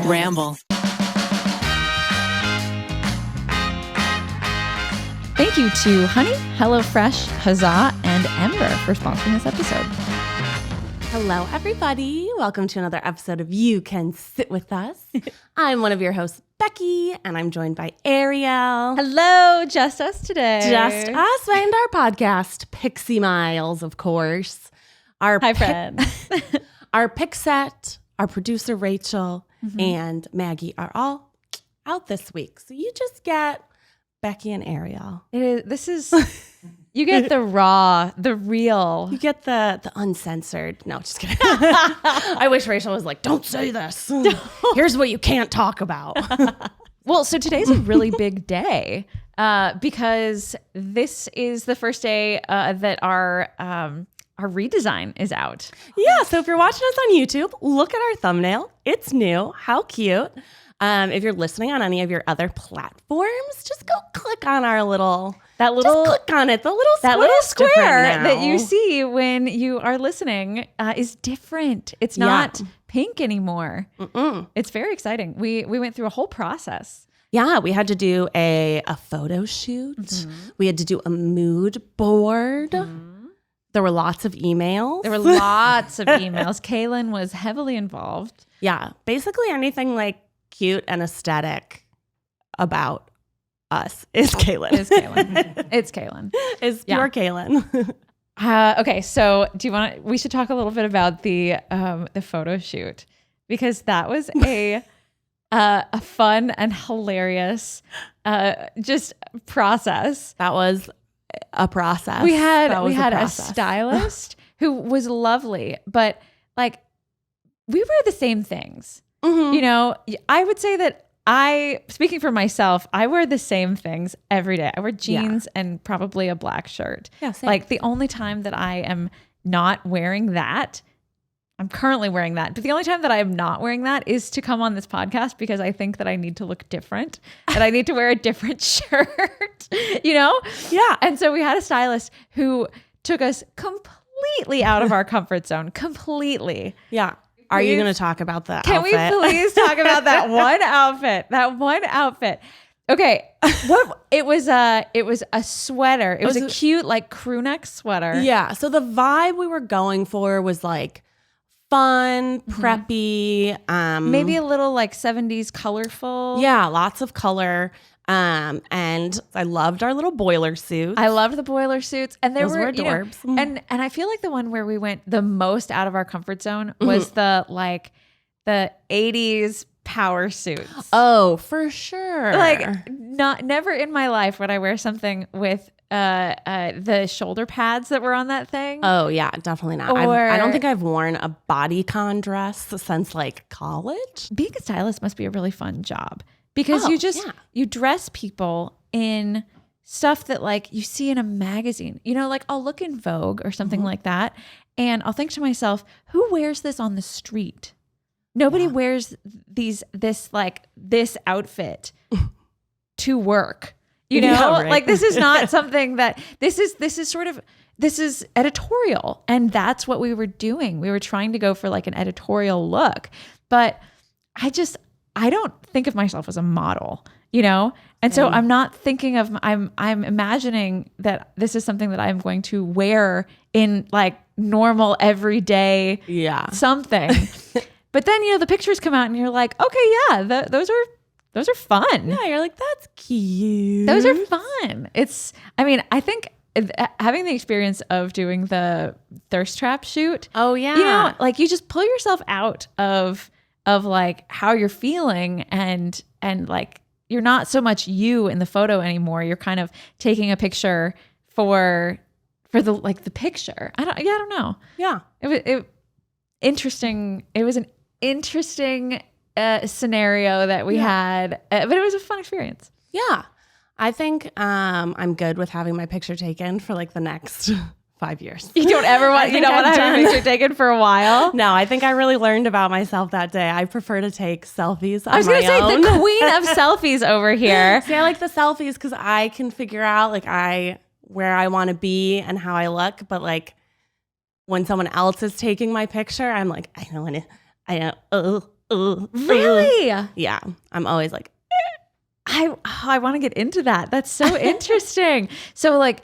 Ramble. Thank you to Honey, HelloFresh, Huzzah, and Ember for sponsoring this episode. Hello, everybody. Welcome to another episode of You Can Sit With Us. I'm one of your hosts, Becky, and I'm joined by Ariel. Hello, just us today. Just us and our podcast, Pixie Miles, of course. Hi, friends. Our pick set, our producer, Rachel, and Maggie are all out this week. So you just get Becky and Ariel. You get the raw, the real. You get the uncensored. No, just kidding. I wish Rachel was like, don't say this. Here's what you can't talk about. Well, so today's a really big day because this is the first day that our redesign is out. Yeah, so if you're watching us on YouTube, look at our thumbnail. It's new. How cute. If you're listening on any of your other platforms, just go click on our just click on it. That little square that you see when you are listening is different. It's not pink anymore. It's very exciting. We went through a whole process. Yeah, we had to do a photo shoot. We had to do a mood board. There were lots of emails. Kaylin was heavily involved. Yeah, basically anything like cute and aesthetic about us is Kaylin. It's Kaylin. It's pure Kaylin. Okay, so we should talk a little bit about the photo shoot because that was a fun and hilarious just process. That was a process. We had a stylist who was lovely, but like we wear the same things. You know, I would say that speaking for myself, I wear the same things every day. I wear jeans and probably a black shirt. Yeah, same. Like the only time that I am not wearing that, I'm currently wearing that. But the only time that I am not wearing that is to come on this podcast because I think that I need to look different and I need to wear a different shirt, you know? Yeah. And so we had a stylist who took us completely out of our comfort zone, completely. Yeah. Are you going to talk about that? Can we please talk about that one outfit? That one outfit. Okay. It was a sweater. It was a cute like crew neck sweater. Yeah. So the vibe we were going for was like fun, preppy, maybe a little like 70s colorful. Yeah, lots of color. And I loved our little boiler suits. I loved the boiler suits, and those were adorbs. And I feel like the one where we went the most out of our comfort zone was the 80s power suits. Oh, for sure. Like never in my life would I wear something with the shoulder pads that were on that thing. Oh yeah, definitely not. I don't think I've worn a bodycon dress since like college. Being a stylist must be a really fun job. Because you dress people in stuff that like you see in a magazine, you know, like I'll look in Vogue or something like that. And I'll think to myself, who wears this on the street? Nobody wears this outfit to work, you know, right. Like this is not something that this is editorial. And that's what we were doing. We were trying to go for like an editorial look, but I don't think of myself as a model, you know? And so I'm not thinking of, I'm imagining that this is something that I'm going to wear in like normal everyday something. But then, you know, the pictures come out and you're like, okay, yeah, those are fun. Yeah, you're like, that's cute. Those are fun. I think having the experience of doing the thirst trap shoot. Oh yeah. You know, like you just pull yourself out of like how you're feeling and like you're not so much you in the photo anymore. You're kind of taking a picture for the like the picture. I don't know. Yeah. Interesting. It was an interesting scenario that we had, but it was a fun experience. Yeah. I think I'm good with having my picture taken for like the next 5 years. You don't want to have your picture taken for a while? No, I think I really learned about myself that day. I prefer to take selfies on my own. I was going to say, the queen of selfies over here. See, I like the selfies because I can figure out like where I want to be and how I look. But like when someone else is taking my picture, I'm like, I don't. Really? Yeah. I'm always like, I want to get into that. That's so interesting. So like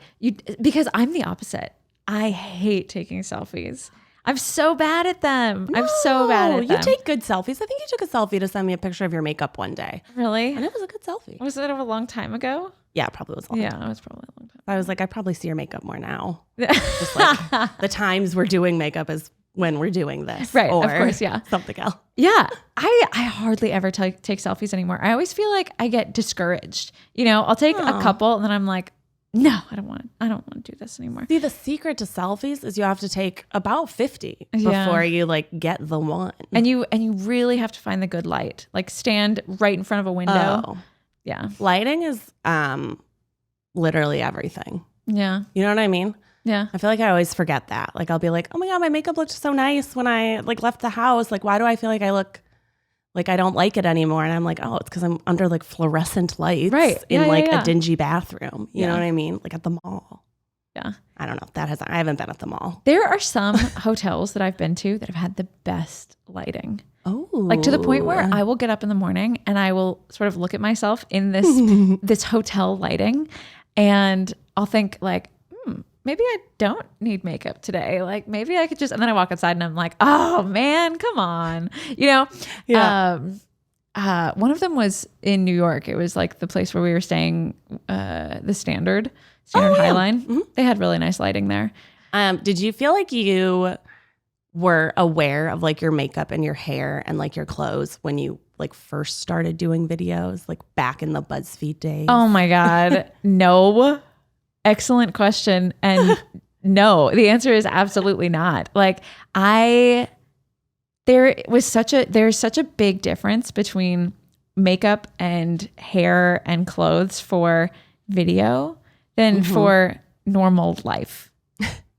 because I'm the opposite. I hate taking selfies. I'm so bad at them. I'm so bad at them. You take good selfies. I think you took a selfie to send me a picture of your makeup one day. Really? And it was a good selfie. Was it a long time ago? Yeah, it probably was a long time. Yeah, it was probably a long time. I was like, I probably see your makeup more now. Just like the times we're doing makeup is when we're doing this. Right, or of course, yeah. Something else. Yeah, I hardly ever take selfies anymore. I always feel like I get discouraged. You know, I'll take a couple and then I'm like, no, I don't want to do this anymore. See, the secret to selfies is you have to take about 50 before you like get the one. And you really have to find the good light. Like stand right in front of a window. Oh. Yeah. Lighting is literally everything. Yeah. You know what I mean? Yeah. I feel like I always forget that. Like I'll be like, oh my God, my makeup looked so nice when I like left the house. Like, why do I feel like I look like I don't like it anymore? And I'm like, oh, it's because I'm under like fluorescent lights in a dingy bathroom. You know what I mean? Like at the mall. Yeah. I don't know. I haven't been at the mall. There are some hotels that I've been to that have had the best lighting. Oh. Like to the point where I will get up in the morning and I will sort of look at myself in this this hotel lighting and I'll think like, maybe I don't need makeup today. Like maybe I could just, and then I walk outside and I'm like, oh man, come on. You know? Yeah. One of them was in New York. It was like the place where we were staying, the Standard Highline. Mm-hmm. They had really nice lighting there. Did you feel like you were aware of like your makeup and your hair and like your clothes when you like first started doing videos, like back in the Buzzfeed days? Oh my God. No. Excellent question. And no, the answer is absolutely not. Like there's such a big difference between makeup and hair and clothes for video than for normal life.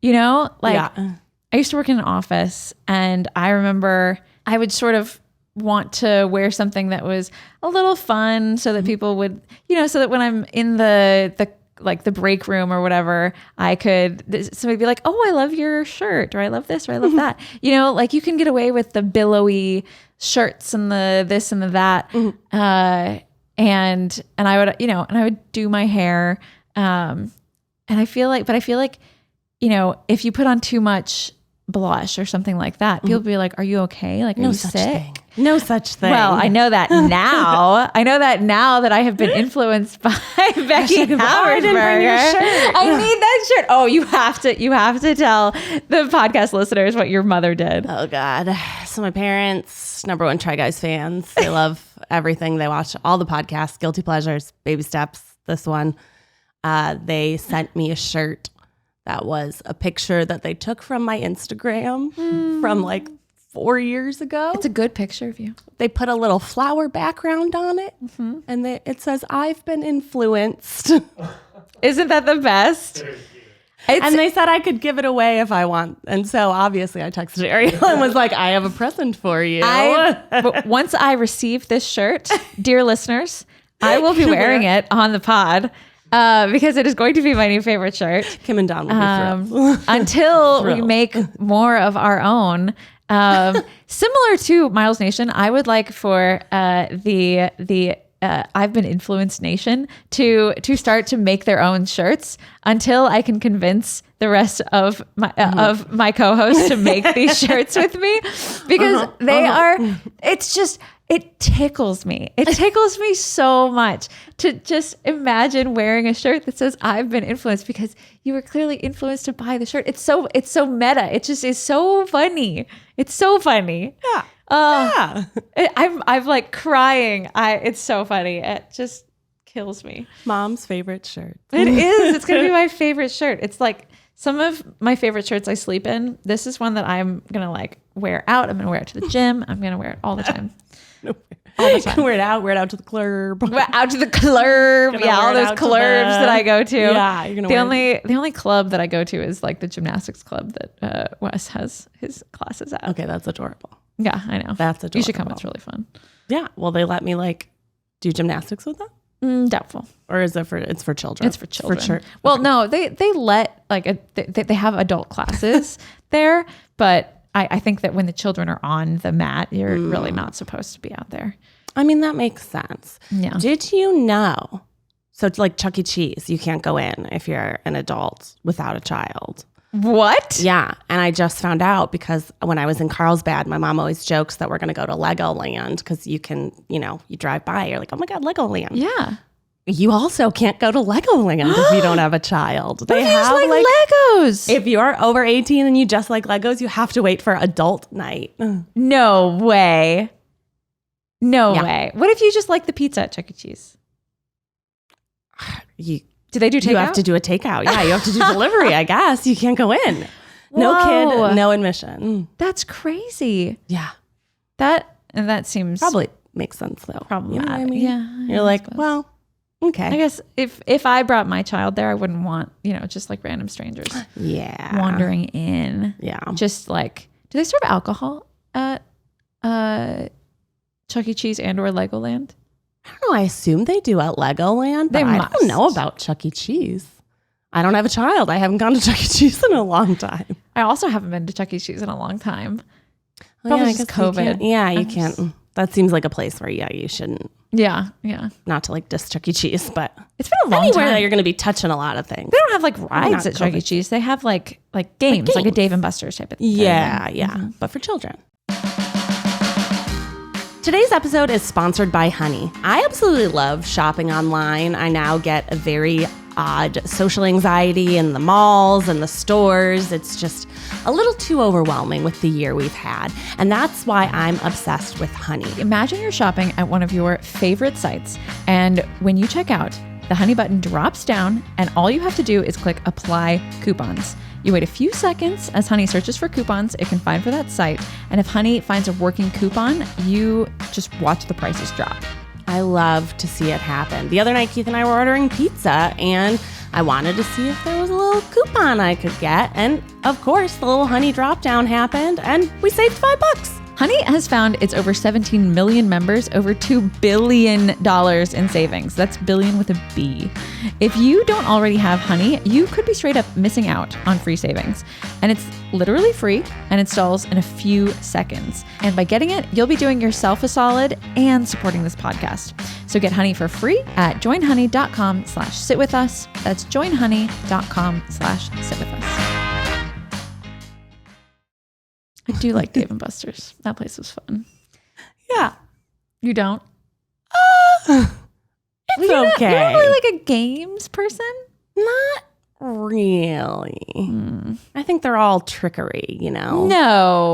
You know, like I used to work in an office and I remember I would sort of want to wear something that was a little fun so that people would, you know, so that when I'm in the like the break room or whatever, I could, somebody be like, oh, I love your shirt, or I love this, or I love that. You know, like you can get away with the billowy shirts and the this and the that. And I would, you know, and I would do my hair. And I feel like, you know, if you put on too much blush or something like that, people be like, are you okay? Like, are you sick? No such thing. Well, I know that now. I know that now that I have been influenced by Becky Howard's I need that shirt. Oh, you have to tell the podcast listeners what your mother did. Oh God. So my parents, number one Try Guys fans. They love everything. They watch all the podcasts, Guilty Pleasures, Baby Steps, this one. They sent me a shirt that was a picture that they took from my Instagram from like 4 years ago. It's a good picture of you. They put a little flower background on it, and it says, I've been influenced. Isn't that the best? And they said I could give it away if I want. And so obviously I texted Ariel and was like, I have a present for you. But once I receive this shirt, dear listeners, I will be wearing it on the pod. Because it is going to be my new favorite shirt. Kim and Don will be thrilled. Until we make more of our own. Similar to Miles Nation, I would like for the I've Been Influenced Nation to start to make their own shirts until I can convince the rest of my co-hosts to make these shirts with me, because they are. It's just. It tickles me. It tickles me so much to just imagine wearing a shirt that says I've been influenced, because you were clearly influenced to buy the shirt. It's so meta. It just is so funny. It's so funny. Yeah. I'm like crying. It's so funny. It just kills me. Mom's favorite shirt. It is. It's going to be my favorite shirt. It's like some of my favorite shirts I sleep in. This is one that I'm going to like wear out. I'm going to wear it to the gym. I'm going to wear it all the time. All the time. Wear it out to the club. Out to the club. Yeah, all those clubs that I go to. Yeah, you're gonna the only club that I go to is like the gymnastics club that Wes has his classes at. Okay, that's adorable. Yeah, I know. That's adorable. You should come. It's really fun. Yeah. Well, they let me like do gymnastics with them. Doubtful. Or is it it's for children? It's for children. For sure. Well, no, they let like they have adult classes there, but I think that when the children are on the mat, you're really not supposed to be out there. I mean, that makes sense. Yeah. Did you know? So it's like Chuck E. Cheese. You can't go in if you're an adult without a child. What? Yeah. And I just found out because when I was in Carlsbad, my mom always jokes that we're going to go to Legoland because you can, you drive by. You're like, oh my God, Legoland. Yeah. You also can't go to Legoland if you don't have a child. They have like Legos. If you're over 18 and you just like Legos, you have to wait for adult night. No way. No way. What if you just like the pizza at Chuck E. Cheese? Do they do takeout? You have to do a takeout. Yeah, you have to do delivery, I guess. You can't go in. No kid, no admission. That's crazy. Yeah. That seems... Probably makes sense, though. Problematic. You know what I mean? Yeah. You're like, well, okay. I guess if I brought my child there, I wouldn't want, just like random strangers wandering in. Yeah. Just like, do they serve alcohol at Chuck E. Cheese and or Legoland? I don't know. I assume they do at Legoland, but I don't know about Chuck E. Cheese. I don't have a child. I haven't gone to Chuck E. Cheese in a long time. I also haven't been to Chuck E. Cheese in a long time. Probably just COVID. You can't. That seems like a place where, you shouldn't. Yeah. Not to like diss Chuck E. Cheese, but it's been a long anywhere time. that you're going to be touching a lot of things. They don't have like rides at Chuck E. Cheese. They have like games, like a Dave and Buster's type of thing. Yeah. Mm-hmm. But for children. Today's episode is sponsored by Honey. I absolutely love shopping online. I now get a very odd social anxiety in the malls and the stores. It's just a little too overwhelming with the year we've had. And that's why I'm obsessed with Honey. Imagine you're shopping at one of your favorite sites, and when you check out, the Honey button drops down, and all you have to do is click Apply Coupons. You wait a few seconds as Honey searches for coupons it can find for that site, and if Honey finds a working coupon, you just watch the prices drop. I love to see it happen. The other night, Keith and I were ordering pizza, and I wanted to see if there was a little coupon I could get. And of course, the little Honey drop down happened, and we saved $5. Honey has found its over 17 million members over $2 billion in savings. That's billion with a B. If you don't already have Honey, you could be straight up missing out on free savings. And it's literally free and installs in a few seconds. And by getting it, you'll be doing yourself a solid and supporting this podcast. So get Honey for free at joinhoney.com/sitwithus. That's joinhoney.com/sitwithus. I do like Dave & Buster's. That place was fun. Yeah. You don't? It's okay. You're not really like a games person? Not really. I think they're all trickery, No.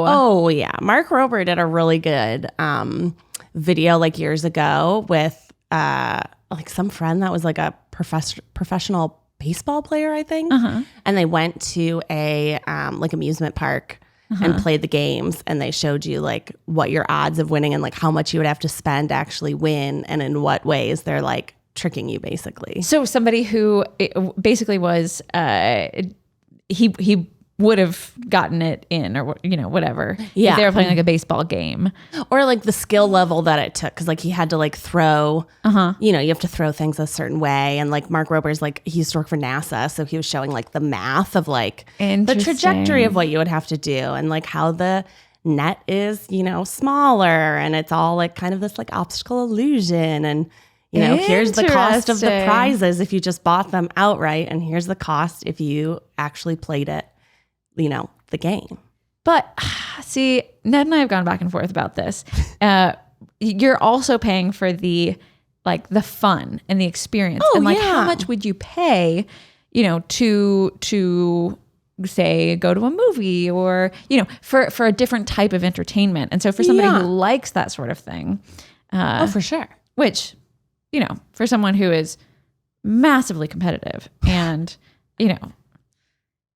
Oh, yeah. Mark Rober did a really good video like years ago with like some friend that was like a professional baseball player, I think. Uh-huh. And they went to a like amusement park and played the games, and they showed you like what your odds of winning and like how much you would have to spend to actually win, and in what ways they're like tricking you basically. So somebody who basically was he would have gotten it in, or whatever. Yeah, if they were playing like a baseball game, or like the skill level that it took, because like he had to like throw. You have to throw things a certain way, and like Mark Rober's like he used to work for NASA, so he was showing like the math of like the trajectory of what you would have to do, and like how the net is smaller, and it's all like kind of this like optical illusion, and here's the cost of the prizes if you just bought them outright, and here's the cost if you actually played it. The game. But see, Ned and I have gone back and forth about this. You're also paying for the fun and the experience. Oh, and yeah. How much would you pay, to say go to a movie or, for a different type of entertainment. And so for somebody who likes that sort of thing. For sure. Which, for someone who is massively competitive and,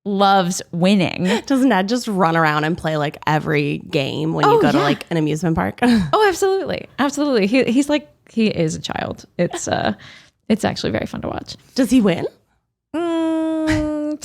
loves winning. Doesn't Ned just run around and play like every game when you go to like an amusement park? Oh, absolutely. Absolutely. He's like, he is a child. It's actually very fun to watch. Does he win? Sometimes.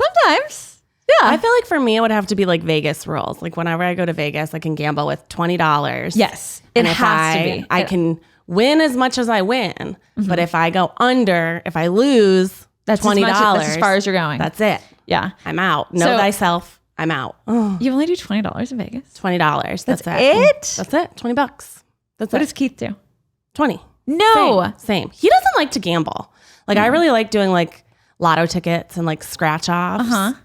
Yeah. I feel like for me, it would have to be like Vegas rules. Like whenever I go to Vegas, I can gamble with $20. Yes. It has to be. I can win as much as I win. But if I go under, if I lose, that's $20. That's as far as you're going. That's it. Yeah. I'm out. Know thyself. I'm out. You only do $20 in Vegas? $20. That's it. That's it. $20. That's what it. does Keith do? 20. No. Same. He doesn't like to gamble. Like I really like doing like lotto tickets and like scratch offs.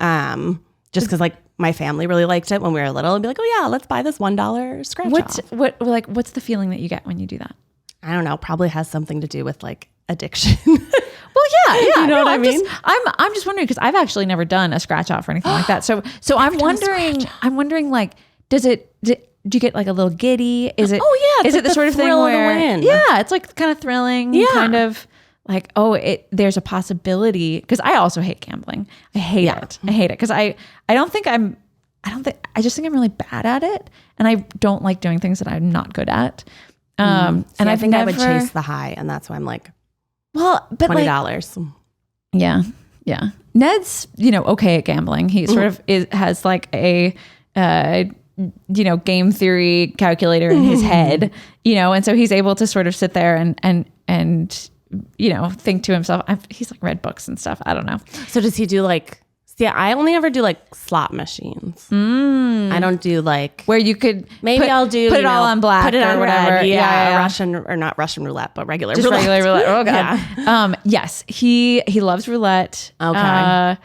Just because like my family really liked it when we were little. It'd be like, oh yeah, let's buy this $1 scratch off. What's the feeling that you get when you do that? I don't know. Probably has something to do with like addiction. Well, yeah. You know what I mean? I'm just wondering because I've actually never done a scratch off or anything like that. So I'm wondering like, do you get like a little giddy? Is it? Oh yeah. Is it the sort of thing where? Yeah, it's like kind of thrilling. Yeah. Kind of like there's a possibility because I also hate gambling. I hate it. I hate it because I just think I'm really bad at it, and I don't like doing things that I'm not good at. And I think I would chase the high, and that's why I'm like, well, but $20. Like, yeah. Ned's okay at gambling. He sort of has like a game theory calculator in his head, and so he's able to sort of sit there and think to himself. He's like read books and stuff. I don't know. So does he do like? See, I only ever do like slot machines. I don't do like where you could I'll do put it all on black, put it on whatever. Red, yeah. Russian or not Russian roulette, but regular roulette. Oh god. Yeah. Yes, he loves roulette. Okay.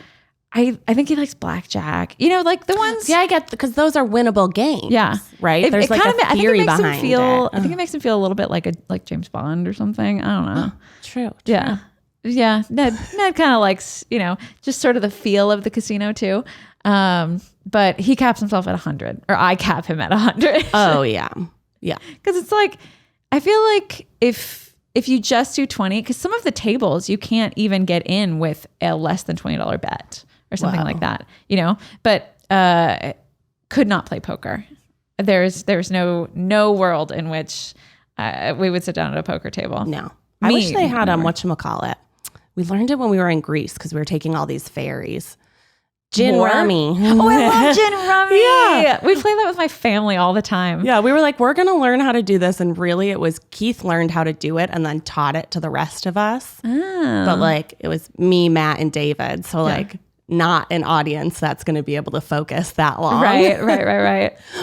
I think he likes blackjack. Like the ones. Yeah, I get because those are winnable games. Yeah. Right. There's like a theory behind it. I think it makes him feel a little bit like James Bond or something. I don't know. True. Yeah. Yeah, Ned kind of likes, just sort of the feel of the casino too. But he caps himself at 100, or I cap him at 100. Oh yeah. Yeah. Because it's like, I feel like if you just do 20, because some of the tables you can't even get in with a less than $20 bet or something like that, but could not play poker. There's no world in which we would sit down at a poker table. No. I wish they had whatchamacallit. We learned it when we were in Greece because we were taking all these ferries. Gin rummy. Oh, I love gin rummy. Yeah. We play that with my family all the time. Yeah, we were like, we're going to learn how to do this. And really, it was Keith learned how to do it and then taught it to the rest of us. Oh. But like, it was me, Matt, and David. So like, not an audience that's going to be able to focus that long. Right.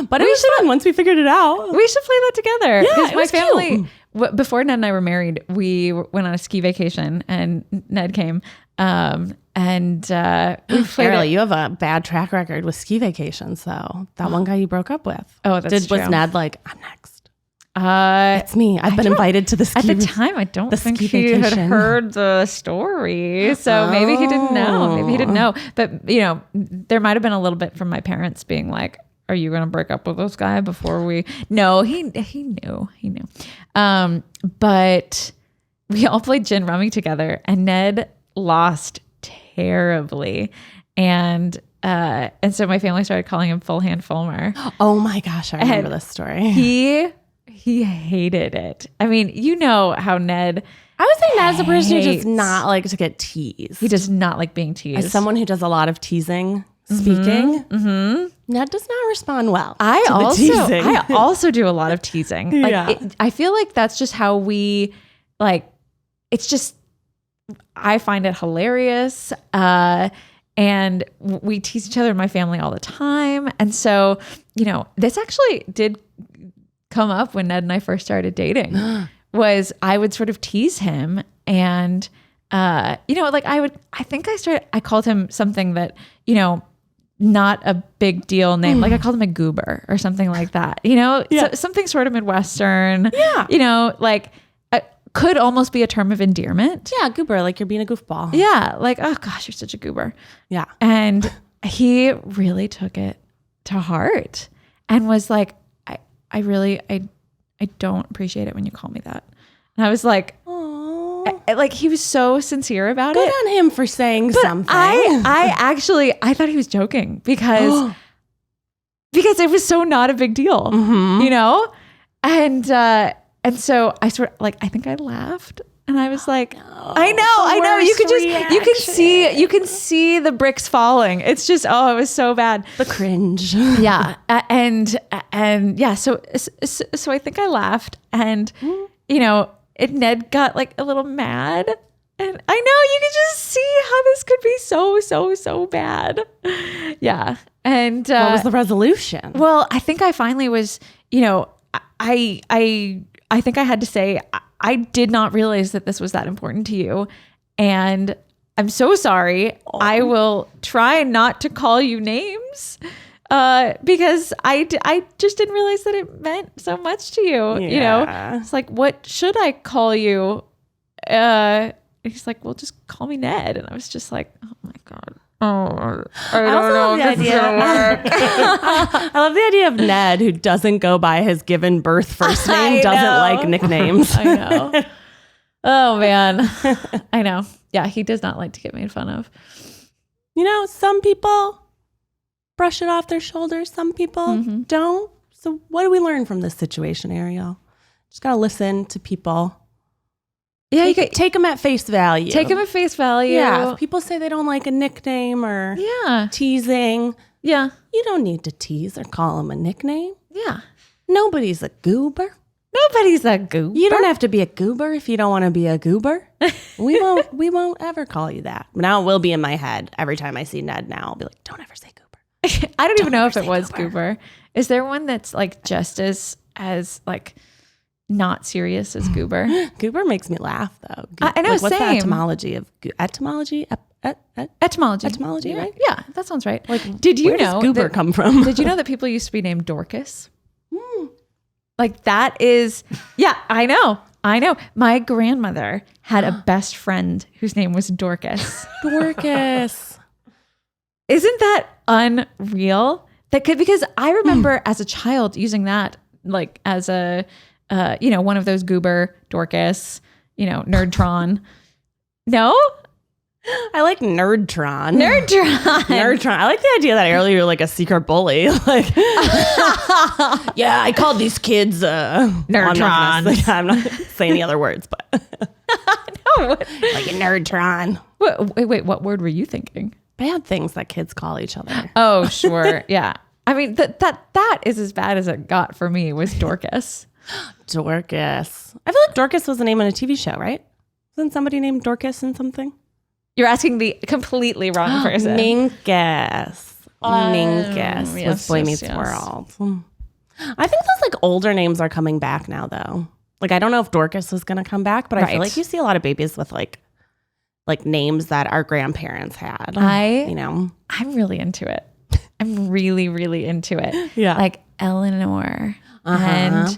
But it was fun once we figured it out. We should play that together. Yeah, it my was family. cute. Before Ned and I were married, we went on a ski vacation, and Ned came, and we played. Ariel, you have a bad track record with ski vacations, though. That one guy you broke up with. Oh, that's true. Was Ned like, I'm next? It's me. I've been invited to the ski. At the time, I don't think he had heard the story, so maybe he didn't know. But there might have been a little bit from my parents being like, are you going to break up with this guy before we? No, he knew. But we all played gin rummy together, and Ned lost terribly, and so my family started calling him Full Hand Fulmer. Oh my gosh, I remember this story. He hated it. I mean, how Ned. I would say Ned's a person who does not like to get teased. He does not like being teased. As someone who does a lot of teasing. Speaking, Ned does not respond well. I also do a lot of teasing. I feel like that's just how we like. It's just I find it hilarious, and we tease each other in my family all the time. And so this actually did come up when Ned and I first started dating. Was I would sort of tease him and. I called him something that, not a big deal name. Like I called him a goober or something like that, so something sort of Midwestern, could almost be a term of endearment. Yeah. Goober. Like you're being a goofball. Yeah. Like, oh gosh, you're such a goober. Yeah. And he really took it to heart and was like, I don't appreciate it when you call me that. And I was like, like he was so sincere about it. Good on him for saying something. I thought he was joking because it was so not a big deal, and so I sort of I think I laughed and I was like, I know. You can see the bricks falling. It's just, it was so bad. The cringe. Yeah. And yeah. So I think I laughed and, Ned got like a little mad And I know you can just see how this could be so bad. Yeah. And what was the resolution? Well, I think I finally was, I think I had to say, I did not realize that this was that important to you. And I'm so sorry. Oh. I will try not to call you names because I just didn't realize that it meant so much to you. Yeah. It's like, what should I call you? He's like, well, just call me Ned. And I was just like, oh my God. Oh, I don't know if this is gonna work. I love the idea of Ned, who doesn't go by his given birth first name, doesn't like nicknames. I know. Oh man. I know. Yeah, he does not like to get made fun of. Some people brush it off their shoulders. Some people don't. So what do we learn from this situation, Ariel? Just gotta listen to people. Yeah, you could take them at face value. Take them at face value. Yeah, if people say they don't like a nickname or teasing, you don't need to tease or call them a nickname. Yeah. Nobody's a goober. Nobody's a goober. You don't have to be a goober if you don't want to be a goober. We won't ever call you that. Now it will be in my head every time I see Ned now. I'll be like, don't ever say goober. I don't even know if it was goober. Is there one that's like just as like not serious as goober? Goober makes me laugh though. I know, what's same. the etymology of etymology? Etymology. Etymology, yeah, right? Yeah, that sounds right. Like, did you where know does goober come from? Did you know that people used to be named Dorcas? Like that is, I know. My grandmother had a best friend whose name was Dorcas. Dorcas. Isn't that unreal? Because I remember as a child using that like as a, one of those goober Dorcas, Nerdtron. No? I like Nerdtron. Nerdtron. I like the idea that Ariel, you're like a secret bully. Like, yeah, I called these kids Nerdtrons. I'm not saying any other words, but No. Like a Nerdtron. Wait, what word were you thinking? Bad things that kids call each other. Oh, sure. Yeah. I mean, that is as bad as it got for me was Dorcas. Dorcas. I feel like Dorcas was the name on a TV show, right? Wasn't somebody named Dorcas in something? You're asking the completely wrong person. Minkus. Minkus was Boy Meets World. I think those like older names are coming back now though. Like I don't know if Dorcas is going to come back, but I feel like you see a lot of babies with like names that our grandparents had. I'm really into it. I'm really, really into it. Yeah. Like Eleanor and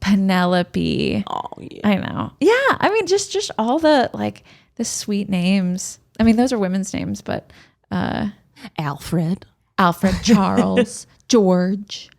Penelope. Oh yeah. I know. Yeah. I mean, just all the like the sweet names. I mean, those are women's names, but Alfred, Charles, George.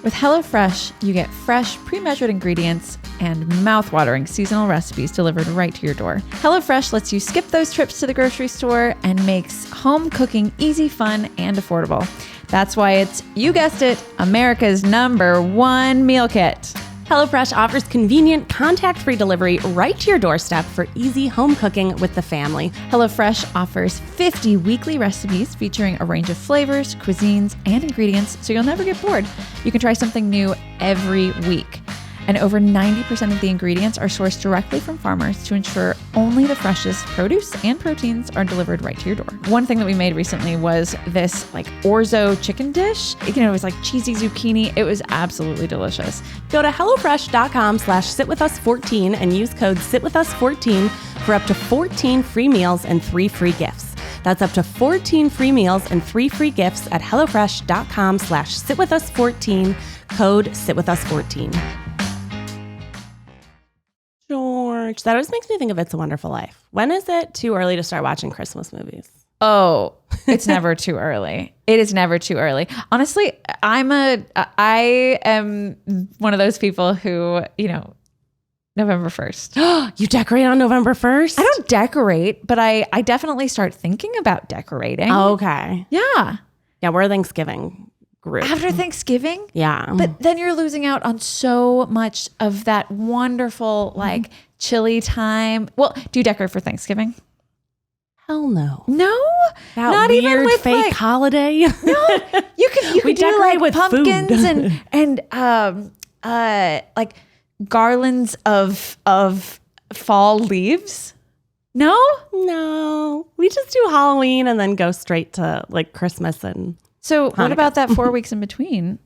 With HelloFresh, you get fresh, pre-measured ingredients and mouth-watering seasonal recipes delivered right to your door. HelloFresh lets you skip those trips to the grocery store and makes home cooking easy, fun, and affordable. That's why it's, you guessed it, America's #1 meal kit. HelloFresh offers convenient, contact-free delivery right to your doorstep for easy home cooking with the family. HelloFresh offers 50 weekly recipes featuring a range of flavors, cuisines, and ingredients, so you'll never get bored. You can try something new every week. And over 90% of the ingredients are sourced directly from farmers to ensure only the freshest produce and proteins are delivered right to your door. One thing that we made recently was this like orzo chicken dish. It was like cheesy zucchini. It was absolutely delicious. Go to HelloFresh.com/sitwithus14 and use code SitWithUs14 for up to 14 free meals and 3 free gifts. That's up to 14 free meals and 3 free gifts at HelloFresh.com/sitwithus14, code SitWithUs14. George, that always makes me think of It's a Wonderful Life. When is it too early to start watching Christmas movies? Oh, it's never too early. It is never too early. Honestly, I am one of those people who, November 1st. You decorate on November 1st? I don't decorate, but I definitely start thinking about decorating. Oh, okay. Yeah. Yeah, we're Thanksgiving group. After Thanksgiving? Yeah. But then you're losing out on so much of that wonderful, like, chilly time. Well, do you decorate for Thanksgiving? Hell no. No? That not weird even with fake holiday. No. You can we do decorate like with pumpkins food. and like garlands of fall leaves? No? No. We just do Halloween and then go straight to like Christmas and So Hanukkah. What about that 4 weeks in between?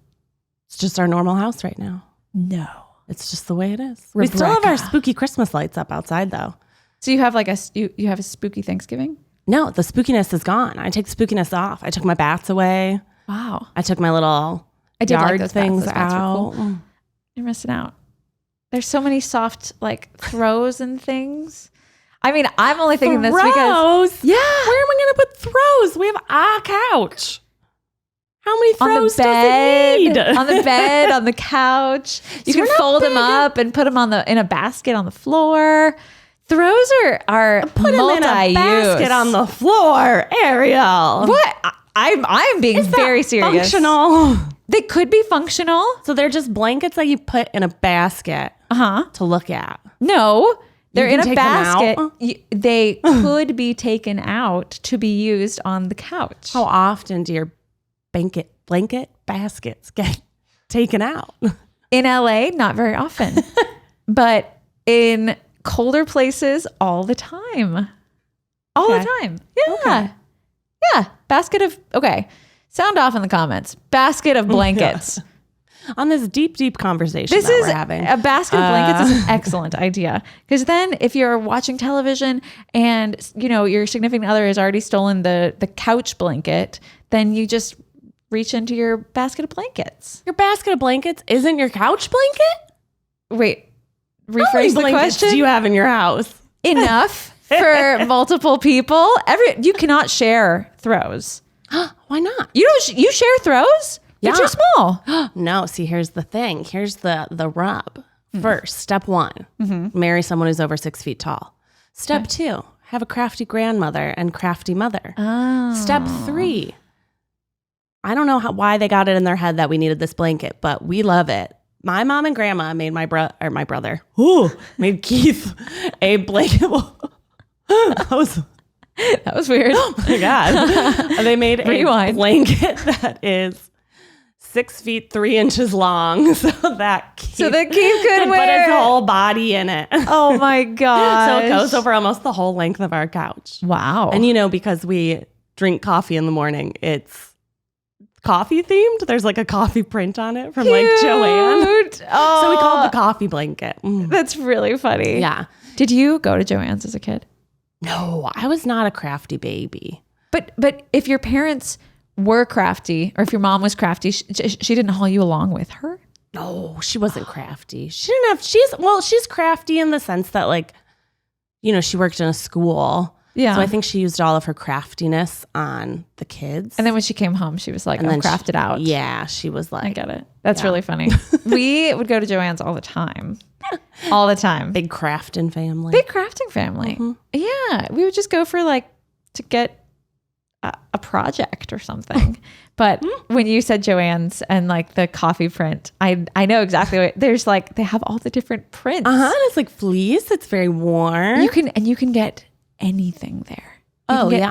It's just our normal house right now. No. It's just the way it is. We still have our spooky Christmas lights up outside though. So you have like you have a spooky Thanksgiving? No, the spookiness is gone. I take the spookiness off. I took my bats away. Wow. I took my little yard things out. Cool. You're missing out. There's so many soft like throws and things. I mean, I'm only thinking this because where am I going to put throws? We have a couch. How many throws does it need? On the bed, on the couch. You can fold them up and put them in a basket on the floor. Throws are put them in a basket on the floor, Ariel. What? I'm being very serious. Functional. They could be functional. So they're just blankets that you put in a basket to look at. No, they're in a basket. They could be taken out to be used on the couch. How often do your blanket baskets get taken out? In LA, not very often, but in colder places, all the time. All the time. Yeah. Okay. Yeah. Basket of, sound off in the comments. Basket of blankets. On this deep conversation we're having. A basket of blankets is an excellent idea. Because then if you're watching television and, your significant other has already stolen the couch blanket, then you just reach into your basket of blankets. Your basket of blankets isn't your couch blanket? Wait, rephrase the question. Do you have in your house? Enough for multiple people. You cannot share throws. Why not? You share throws? Yeah. They're too small. No, see, here's the thing. Here's the rub. First, step one, marry someone who's over 6 feet tall. Step two, have a crafty grandmother and crafty mother. Oh. Step three, I don't know why they got it in their head that we needed this blanket, but we love it. My mom and grandma made made Keith a blanket. That was weird. Oh my God. They made a blanket that is 6 feet 3 inches long so that Keith could wear put his whole body in it. Oh my God. So it goes over almost the whole length of our couch. Wow. And because we drink coffee in the morning, it's coffee themed. There's like a coffee print on it from like Joanne. Oh. So we call it the coffee blanket. That's really funny. Yeah. Did you go to Joann's as a kid? No, I was not a crafty baby. But if your parents were crafty, or if your mom was crafty, she didn't haul you along with her? No, she wasn't crafty. She didn't have, she's crafty in the sense that like, she worked in a school. Yeah. So I think she used all of her craftiness on the kids. And then when she came home, she was like, I'm crafted out. Yeah, she was like. I get it. That's really funny. We would go to Joann's all the time. All the time. Big crafting family. Big crafting family. Mm-hmm. Yeah. We would just go for to get a project or something. But when you said Joann's and like the coffee print, I know exactly what there's they have all the different prints. And it's like fleece. It's very warm. You can get anything there.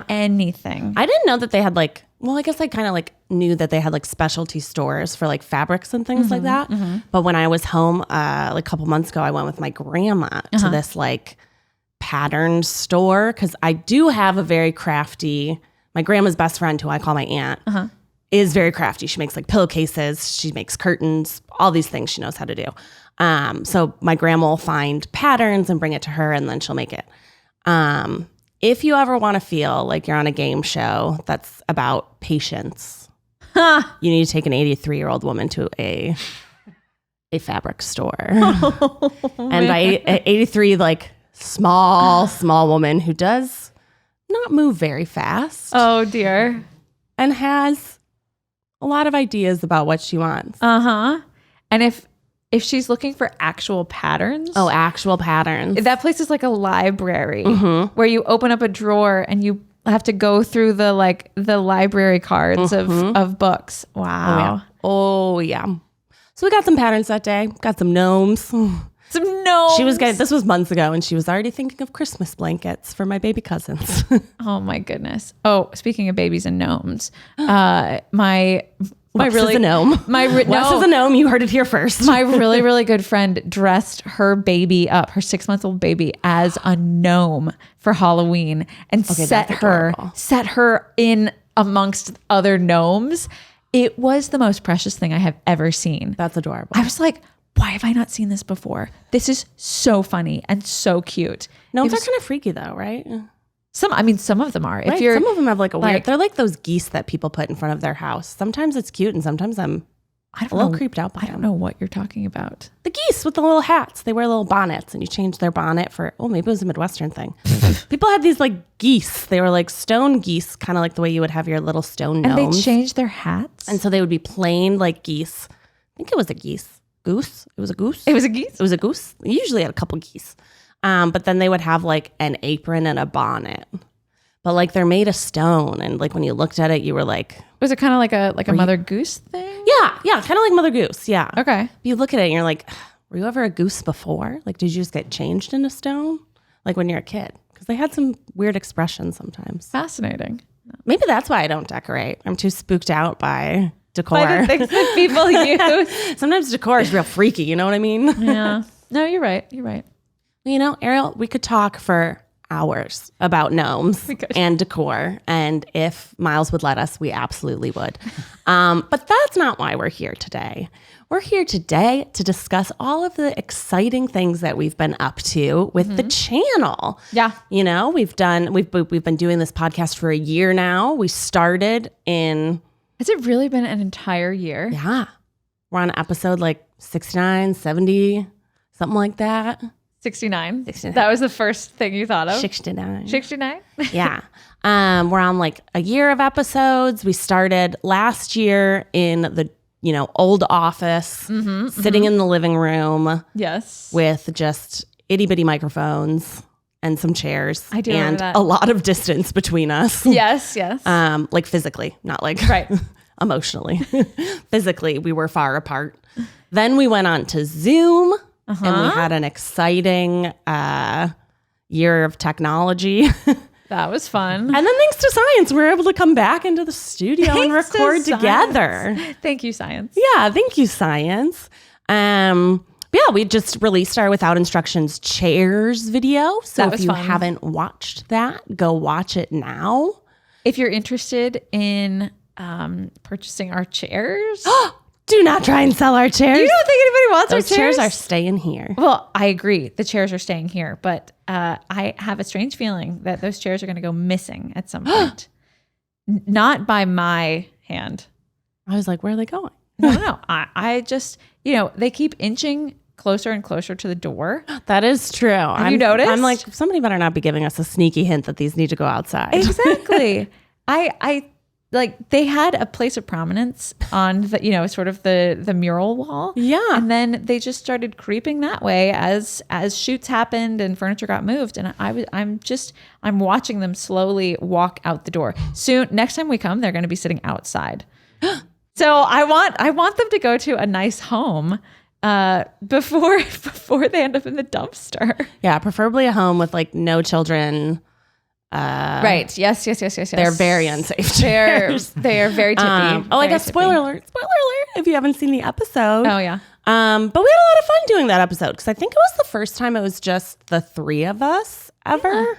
Anything. I didn't know that they had I guess I kind of knew that they had specialty stores for fabrics and things like that. Mm-hmm. But when I was home a couple months ago, I went with my grandma to this pattern store because I do have a very crafty. My grandma's best friend, who I call my aunt, is very crafty. She makes pillowcases. She makes curtains. All these things she knows how to do. So my grandma will find patterns and bring it to her, and then she'll make it. If you ever want to feel like you're on a game show that's about patience, you need to take an 83-year-old woman to a fabric store. Oh, and by 83, small woman who does not move very fast. Oh, dear. And has a lot of ideas about what she wants. Uh-huh. And if she's looking for actual patterns. Oh, actual patterns. That place is like a library where you open up a drawer and you have to go through the library cards of books. Wow. Oh, yeah. So we got some patterns that day. Got some gnomes. Some gnomes. This was months ago, and she was already thinking of Christmas blankets for my baby cousins. Oh, my goodness. Oh, speaking of babies and gnomes, my Wes is a gnome. Wes is a gnome. You heard it here first. My really, really good friend dressed her baby up, her 6-month-old baby, as a gnome for Halloween and set her in amongst other gnomes. It was the most precious thing I have ever seen. That's adorable. I was like, why have I not seen this before? This is so funny and so cute. Gnomes are kind of freaky though, right? Some of them are. Right? Some of them have like a weird, they're like those geese that people put in front of their house. Sometimes it's cute and sometimes I'm a little creeped out by them. I don't know what you're talking about. The geese with the little hats. They wear little bonnets and you change their bonnet for, maybe it was a Midwestern thing. People had these like geese. They were like stone geese, kind of like the way you would have your little stone gnomes. And they changed their hats? And so they would be plain like geese. I think it was a geese. Goose? It was a goose? It was a geese? It was a goose. They usually had a couple geese. But then they would have like an apron and a bonnet. But like they're made of stone. And like when you looked at it, you were like... Was it kind of like a Mother Goose thing? Yeah. Kind of like Mother Goose. Yeah. Okay. You look at it and you're like, were you ever a goose before? Like, did you just get changed into stone? Like when you're a kid? Because they had some weird expressions sometimes. Fascinating. Maybe that's why I don't decorate. I'm too spooked out by... decor. By the things that people use. Sometimes decor is real freaky, you know what I mean? Yeah. No, you're right. You know, Ariel, we could talk for hours about gnomes and decor. And if Miles would let us, we absolutely would. But that's not why we're here today. We're here today to discuss all of the exciting things that we've been up to with the channel. Yeah. You know, we've been doing this podcast for a year now. We started in... Has it really been an entire year? Yeah. We're on episode like 69, 70, something like that. 69. That was the first thing you thought of? 69. 69? Yeah. We're on like a year of episodes. We started last year in the, old office, sitting in the living room. Yes. With just itty bitty microphones and some chairs. I do remember that. A lot of distance between us. Yes. Like physically, not like emotionally. Physically, we were far apart. Then we went on to Zoom and we had an exciting year of technology. That was fun. And then thanks to science, we were able to come back into the studio and record together. Thank you, science. Yeah, thank you, science. Yeah, we just released our Without Instructions chairs video. So if you haven't watched that, go watch it now. If you're interested in purchasing our chairs... Do not try and sell our chairs. You don't think anybody wants our chairs? Those chairs are staying here. Well, I agree. The chairs are staying here. But I have a strange feeling that those chairs are going to go missing at some point. Not by my hand. I was like, where are they going? No. I just, they keep inching closer and closer to the door. That is true. Have you noticed? I'm like, somebody better not be giving us a sneaky hint that these need to go outside. Exactly. I like they had a place of prominence on the, sort of the mural wall. Yeah. And then they just started creeping that way as shoots happened and furniture got moved. And I'm watching them slowly walk out the door. Soon, next time we come, they're going to be sitting outside. So I want them to go to a nice home before they end up in the dumpster. Yeah, preferably a home with like no children. Right. Yes. They're very unsafe chairs. They are very tippy. I guess spoiler alert if you haven't seen the episode. Oh yeah. But we had a lot of fun doing that episode because I think it was the first time it was just the three of us ever.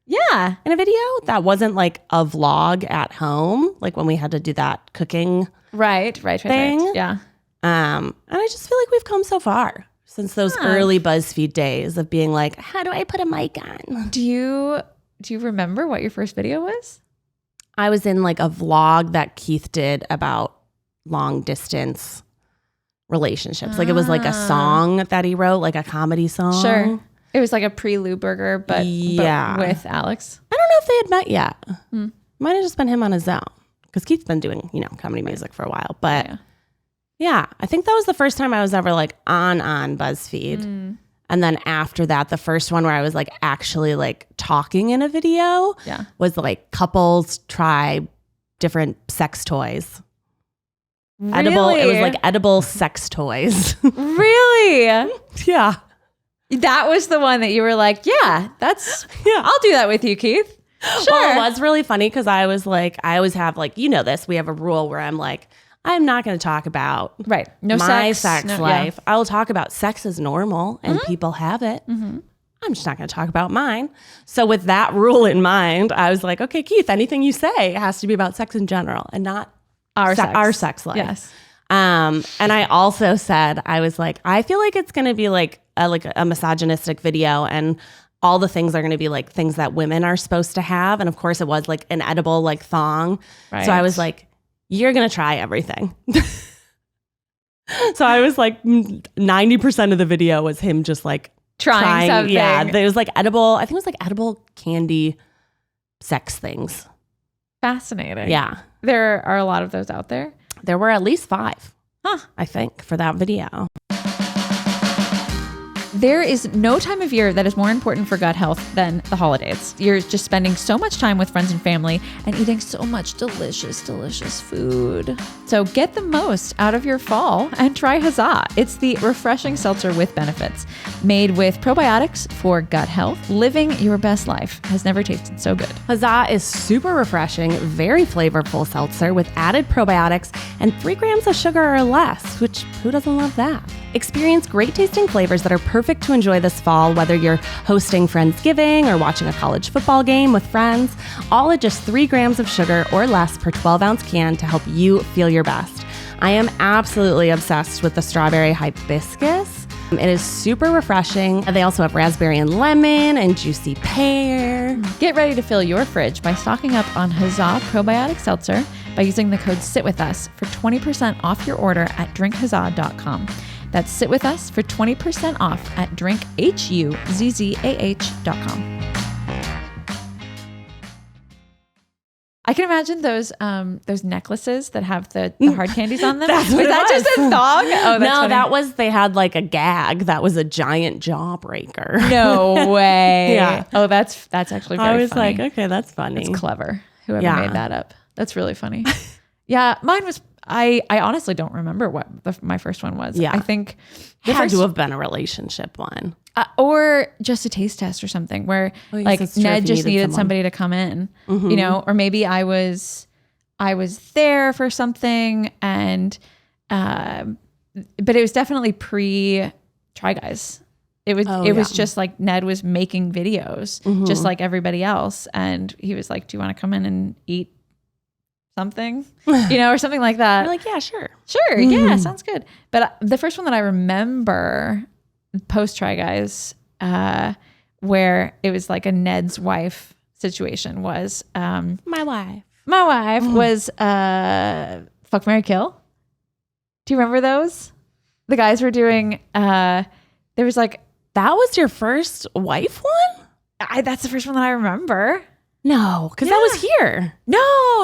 Yeah. In a video that wasn't like a vlog at home, like when we had to do that cooking right thing. Yeah. And I just feel like we've come so far since those early Buzzfeed days of being like, how do I put a mic on? Do you remember what your first video was? I was in like a vlog that Keith did about long distance relationships. Like it was like a song that he wrote, like a comedy song. Sure. It was like a pre-Lou Burger, but with Alex. I don't know if they had met yet. Might have just been him on his own because Keith's been doing, comedy music for a while. But yeah, I think that was the first time I was ever like on BuzzFeed. And then after that, the first one where I was like actually like talking in a video was like couples try different sex toys. Really? Edible. It was like edible sex toys. Really? Yeah. That was the one that you were like, I'll do that with you, Keith. Sure. Well, it was really funny because I was like, I always have like, this, we have a rule where I'm like, I'm not going to talk about my sex life. I will talk about sex is normal and people have it. I'm just not going to talk about mine. So with that rule in mind, I was like, okay, Keith, anything you say has to be about sex in general and not our sex life. Yes. And I also said, I was like, I feel like it's going to be like a misogynistic video, and all the things are going to be like things that women are supposed to have. And of course it was like an edible like thong. Right. So I was like, you're going to try everything. So I was like 90% of the video was him just like trying something. Yeah, there was like edible, I think it was like edible candy sex things. Fascinating. Yeah. There are a lot of those out there. There were at least 5, I think, for that video. There is no time of year that is more important for gut health than the holidays. You're just spending so much time with friends and family and eating so much delicious, delicious food. So get the most out of your fall and try Huzzah. It's the refreshing seltzer with benefits. Made with probiotics for gut health, living your best life has never tasted so good. Huzzah is super refreshing, very flavorful seltzer with added probiotics and 3 grams of sugar or less, which who doesn't love that? Experience great tasting flavors that are perfect to enjoy this fall, whether you're hosting Friendsgiving or watching a college football game with friends, all at just 3 grams of sugar or less per 12-ounce can to help you feel your best. I am absolutely obsessed with the strawberry hibiscus. It is super refreshing. They also have raspberry and lemon and juicy pear. Get ready to fill your fridge by stocking up on Huzzah Probiotic Seltzer by using the code SITWITHUS for 20% off your order at drinkhuzzah.com. That's Sit With Us for 20% off at drinkhuzzah.com. I can imagine those necklaces that have the hard candies on them. Was that just a thong? Oh, that's funny. That was, they had like a gag. That was a giant jawbreaker. No way. Yeah. Oh, that's actually very funny. I was like, okay, that's funny. It's clever. Whoever made that up. That's really funny. Yeah, mine was, I honestly don't remember what my first one was. Yeah. I think it had to have been a relationship one. Or just a taste test or something where like Ned just needed somebody to come in, you know, or maybe I was there for something and, but it was definitely pre-Try Guys. It was just like Ned was making videos just like everybody else. And he was like, do you want to come in and eat something, you know, or something like that? You're like, yeah, sure. Yeah, sounds good. But the first one that I remember post Try Guys, where it was like a Ned's wife situation was, my wife was, Fuck, Marry, Kill. Do you remember those? The guys were doing, there was like, that was your first wife one? That's the first one that I remember. No, because that was here. No.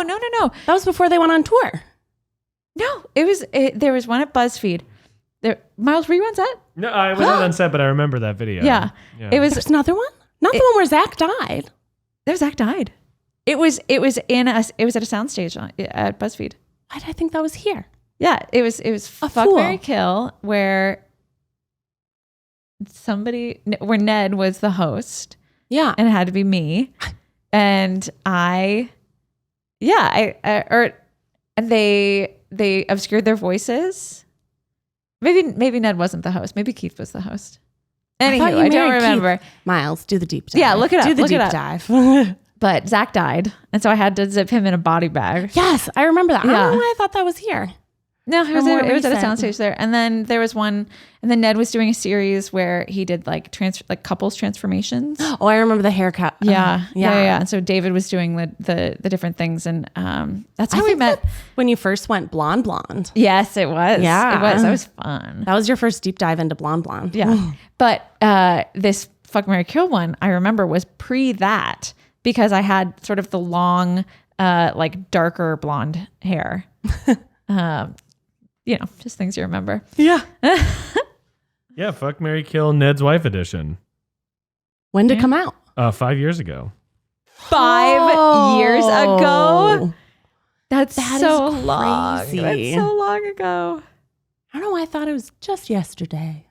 That was before they went on tour. No, there was one at Buzzfeed. Miles, were you on set? No, I was not on set, but I remember that video. Yeah. There's another one? Not the one where Zach died. Zach died. It was at a soundstage at Buzzfeed. Why did I think that was here? Yeah, it was Fuck, Marry, Kill, where Ned was the host. Yeah. And it had to be me. And and they obscured their voices. Maybe Ned wasn't the host. Maybe Keith was the host. Anywho, I don't remember. Keith. Miles, do the deep dive. Yeah, look it up. Do the deep dive. But Zach died, and so I had to zip him in a body bag. Yes, I remember that. Yeah. I don't know why I thought that was here. No, it was at a soundstage there. And then there was one, and then Ned was doing a series where he did like couples transformations. Oh, I remember the haircut. Yeah. And so David was doing the different things, and that's how we met. When you first went blonde. Yes, it was. Yeah, it was. That was fun. That was your first deep dive into blonde. Yeah, but this Fuck, Marry, Kill one I remember was pre that because I had sort of the long, like darker blonde hair. You know, just things you remember. Yeah. Yeah, Fuck, Marry, Kill Ned's Wife edition. When did it come out? 5 years ago. 5 years ago? That's that so is long. crazy. That's so long ago. I don't know why I thought it was just yesterday.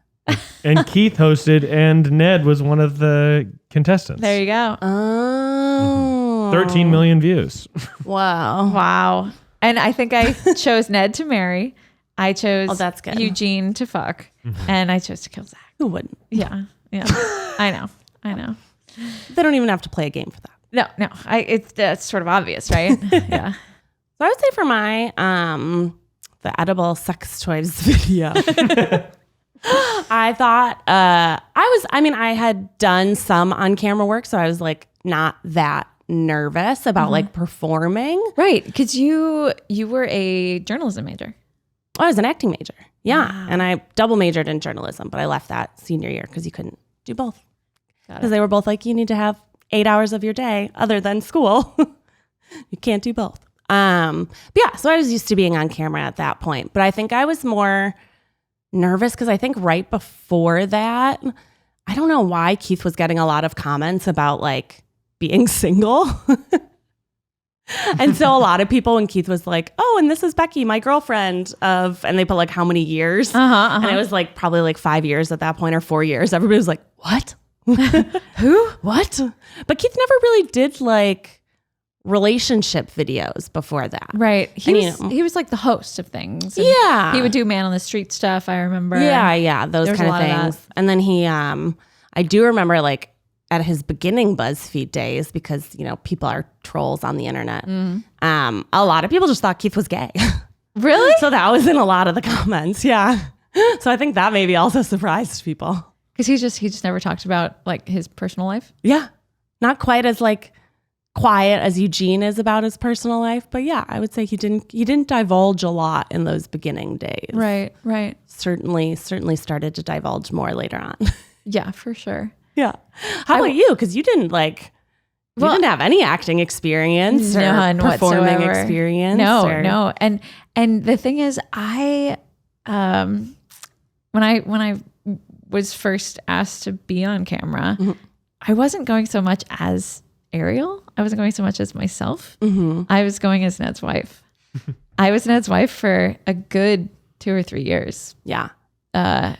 And Keith hosted, and Ned was one of the contestants. There you go. Oh. 13 million views. Wow. And I think I chose Ned to marry. I chose that's good. Eugene to fuck. And I chose to kill Zach. Who wouldn't? Yeah. I know. They don't even have to play a game for that. No. That's sort of obvious, right? Yeah. So I would say for my the edible sex toys video, I thought I had done some on camera work, so I was like not that nervous about like performing. Right, because you were a journalism major. I was an acting major. Yeah, Wow. and I double majored in journalism, but I left that senior year because you couldn't do both. Got Because it. they were both like, you need to have 8 hours of your day other than school. You can't do both. But yeah, so I was used to being on camera at that point. But I think I was more nervous because I think right before that, I don't know why Keith was getting a lot of comments about like being single. And so a lot of people, when Keith was like, oh, and this is Becky, my girlfriend and they put like how many years. And it was like probably like 5 years at that point or 4 years. Everybody was like, what? Who? What? But Keith never really did like relationship videos before that. Right. He was like the host of things. And Yeah. he would do man on the street stuff, I remember. Yeah, those There's kind a of lot of things. And then he, I do remember like at his beginning BuzzFeed days, because, you know, people are trolls on the internet. A lot of people just thought Keith was gay. Really? So that was in a lot of the comments. Yeah. So I think that maybe also surprised people. Because he just never talked about like his personal life. Yeah. Not quite as like quiet as Eugene is about his personal life. But yeah, I would say he didn't divulge a lot in those beginning days. Right. Certainly started to divulge more later on. Yeah, for sure. Yeah. How about you? Because you didn't didn't have any acting experience or none performing whatsoever. experience. No. And the thing is, I when I was first asked to be on camera, I wasn't going so much as Ariel. I wasn't going so much as myself. I was going as Ned's wife. I was Ned's wife for a good 2 or 3 years. Yeah. Throughout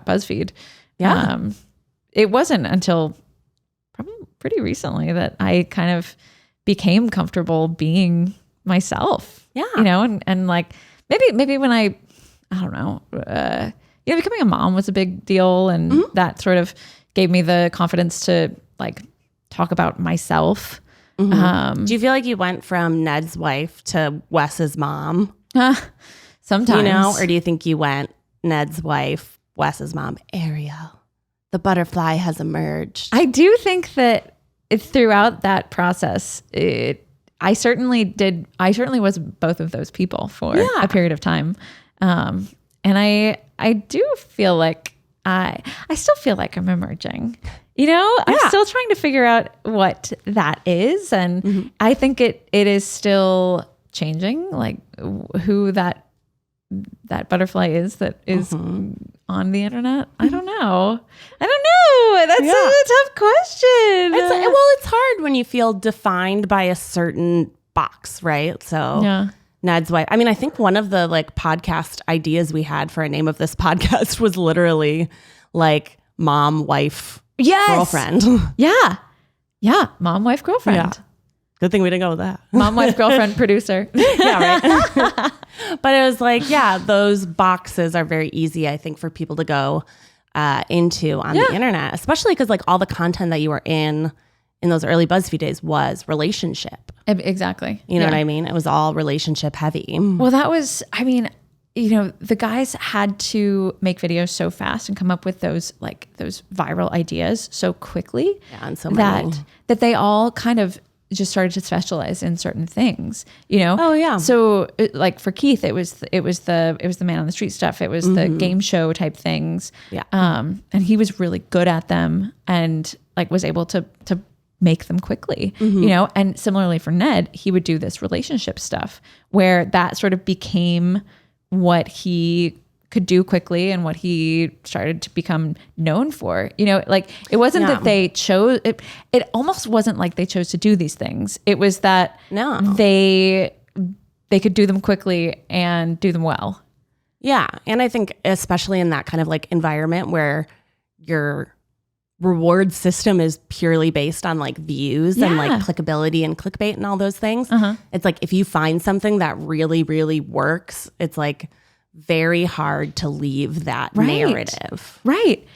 BuzzFeed. Yeah. It wasn't until probably pretty recently that I kind of became comfortable being myself. Yeah. And like maybe when I don't know, becoming a mom was a big deal, and that sort of gave me the confidence to like talk about myself. Do you feel like you went from Ned's wife to Wes's mom? Sometimes, or do you think you went Ned's wife, Wes's mom, Ariel? The butterfly has emerged. I do think that throughout that process, I certainly was both of those people for a period of time. And I do feel like I still feel like I'm emerging. I'm still trying to figure out what that is. And I think it is still changing, like who that butterfly is that is on the internet. I don't know. That's a tough question. It's hard when you feel defined by a certain box, right? So Ned's wife. I mean, I think one of the like podcast ideas we had for a name of this podcast was literally like mom, wife, girlfriend. Yeah. Mom, wife, girlfriend. Yeah. Good thing we didn't go with that. Mom, wife, girlfriend, producer. Yeah, right. But it was like, those boxes are very easy, I think, for people to go into on the internet, especially because like all the content that you were in those early BuzzFeed days was relationship. Exactly. You know what I mean? It was all relationship heavy. Well, that was, the guys had to make videos so fast and come up with those viral ideas so quickly And so many. that they all kind of just started to specialize in certain things, Oh yeah. So like for Keith, it was the man on the street stuff. It was the game show type things. Yeah. And he was really good at them and like was able to make them quickly, and similarly for Ned, he would do this relationship stuff where that sort of became what he could do quickly and what he started to become known for. Like it wasn't that they chose it. It almost wasn't like they chose to do these things. It was that they could do them quickly and do them well. Yeah. And I think especially in that kind of like environment where you're reward system is purely based on like views and like clickability and clickbait and all those things. It's like if you find something that really, really works, it's like very hard to leave that narrative. Right.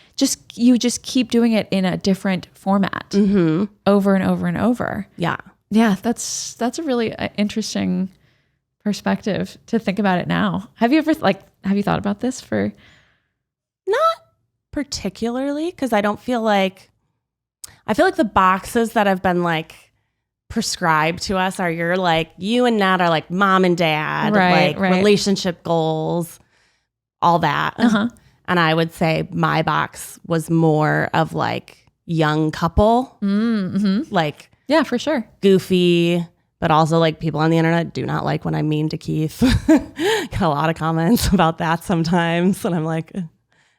You just keep doing it in a different format over and over and over. Yeah. Yeah. That's a really interesting perspective to think about it now. Have you thought about this for? Not particularly, because I feel like the boxes that have been like prescribed to us are you and Nat are like mom and dad, relationship goals, all that. And I would say my box was more of like young couple, like yeah, for sure, goofy, but also like people on the internet do not like when I'm mean to Keith. Get a lot of comments about that sometimes, and I'm like,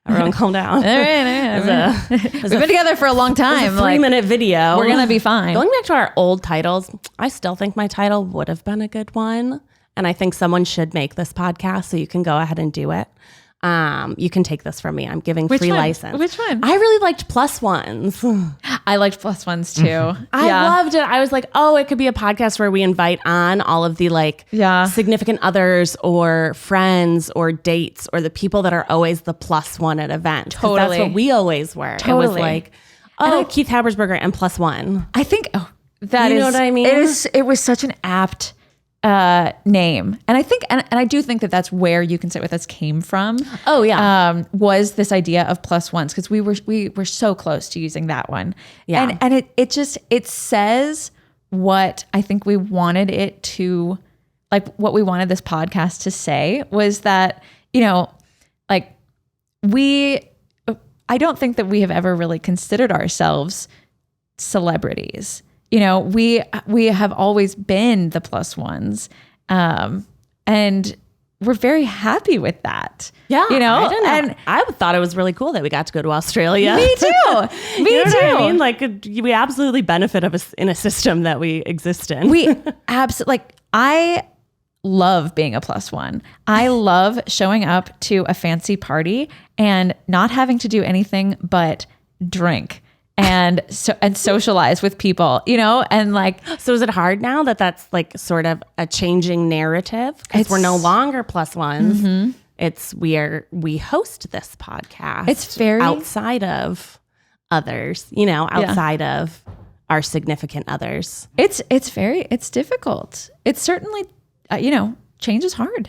everyone calm down. All right. We've been together for a long time. It's a 3-minute video. We're going to be fine. Going back to our old titles, I still think my title would have been a good one. And I think someone should make this podcast, so you can go ahead and do it. You can take this from me. I'm giving free license. Which one? I really liked plus ones. I liked plus ones too. I loved it. I was like, oh, it could be a podcast where we invite on all of the like significant others or friends or dates or the people that are always the plus one at events. Totally. That's what we always were. Totally. It was like, Keith Habersberger and plus one. I think you know what I mean? It was such an apt name. And I think, and I do think that that's where You Can Sit With Us came from. Oh yeah. Was this idea of plus ones. Cause we were so close to using that one. Yeah. And it says what I think we wanted it to, like what we wanted this podcast to say was that, like I don't think that we have ever really considered ourselves celebrities. We have always been the plus ones. And we're very happy with that. Yeah. And I thought it was really cool that we got to go to Australia. Me too. Me too. What I mean? Like we absolutely benefit in a system that we exist in. We absolutely, I love being a plus one. I love showing up to a fancy party and not having to do anything but drink. And socialize with people, and like. So is it hard now that that's like sort of a changing narrative? Because we're no longer plus ones. It's we host this podcast. It's very outside of others, outside of our significant others. It's difficult. It's certainly, change is hard.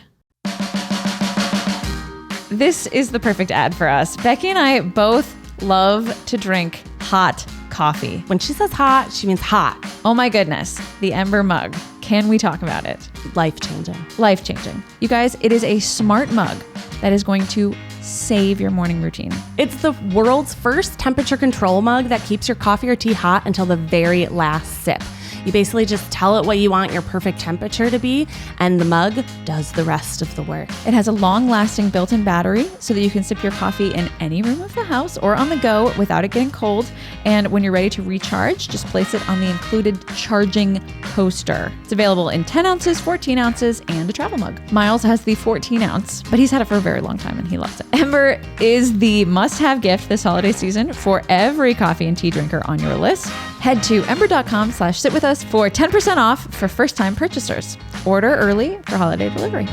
This is the perfect ad for us. Becky and I both love to drink hot coffee. When she says hot, she means hot. Oh my goodness. The Ember mug. Can we talk about it? Life-changing. Life-changing. You guys, it is a smart mug that is going to save your morning routine. It's the world's first temperature control mug that keeps your coffee or tea hot until the very last sip. You basically just tell it what you want your perfect temperature to be, and the mug does the rest of the work. It has a long-lasting built-in battery so that you can sip your coffee in any room of the house or on the go without it getting cold. And when you're ready to recharge, just place it on the included charging coaster. It's available in 10 ounces, 14 ounces, and a travel mug. Miles has the 14 ounce, but he's had it for a very long time and he loves it. Ember is the must-have gift this holiday season for every coffee and tea drinker on your list. Head to ember.com/sitwithus for 10% off for first-time purchasers. Order early for holiday delivery.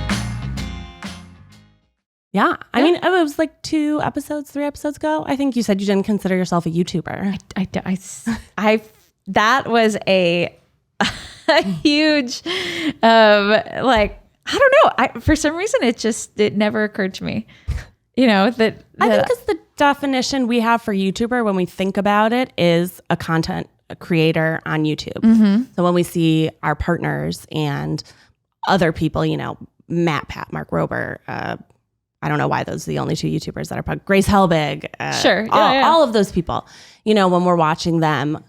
Yeah. I mean, it was like 3 episodes ago. I think you said you didn't consider yourself a YouTuber. I that was a huge, I don't know. For some reason, it never occurred to me, that I think because the definition we have for YouTuber when we think about it is a content creator on YouTube. Mm-hmm. So when we see our partners and other people, Matt, Pat, Mark Rober, I don't know why those are the only 2 YouTubers that are Grace Helbig. Sure. All of those people, when we're watching them,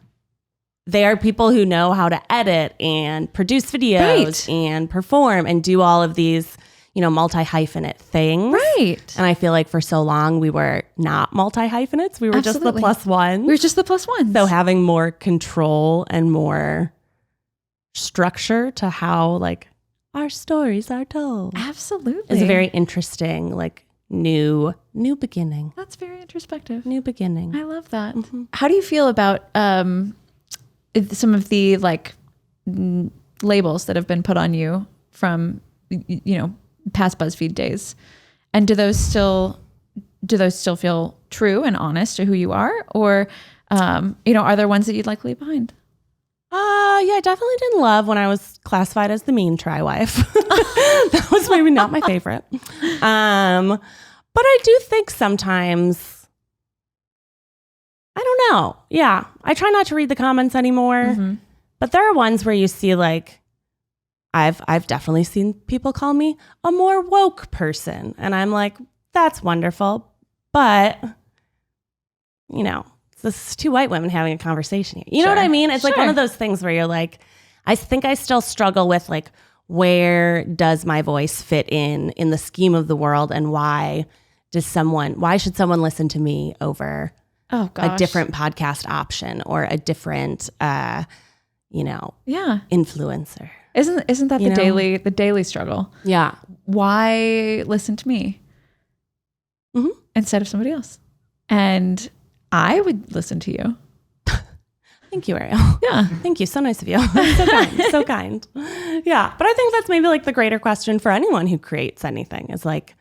they are people who know how to edit and produce videos and perform and do all of these, multi-hyphenate things. Right. And I feel like for so long we were not multi-hyphenates. We were just the plus ones. We were just the plus ones. So having more control and more structure to how our stories are told. Absolutely. Is a very interesting new beginning. That's very introspective. New beginning. I love that. How do you feel about some of the like labels that have been put on you from past BuzzFeed days? And do those still feel true and honest to who you are, or are there ones that you'd like to leave behind? Yeah, I definitely didn't love when I was classified as the mean try-wife. That was maybe not my favorite. But I do think sometimes, I don't know. Yeah, I try not to read the comments anymore. But there are ones where you see like, I've definitely seen people call me a more woke person. And I'm like, that's wonderful. But, this is two white women having a conversation here. You know what I mean? It's like one of those things where you're like, I think I still struggle with like, where does my voice fit in the scheme of the world? And why should someone listen to me over a different podcast option or a different, influencer? Isn't that the daily struggle? Yeah. Why listen to me instead of somebody else? And I would listen to you. Thank you, Ariel. Yeah. Thank you. So nice of you. So kind. So kind. Yeah. But I think that's maybe like the greater question for anyone who creates anything is like,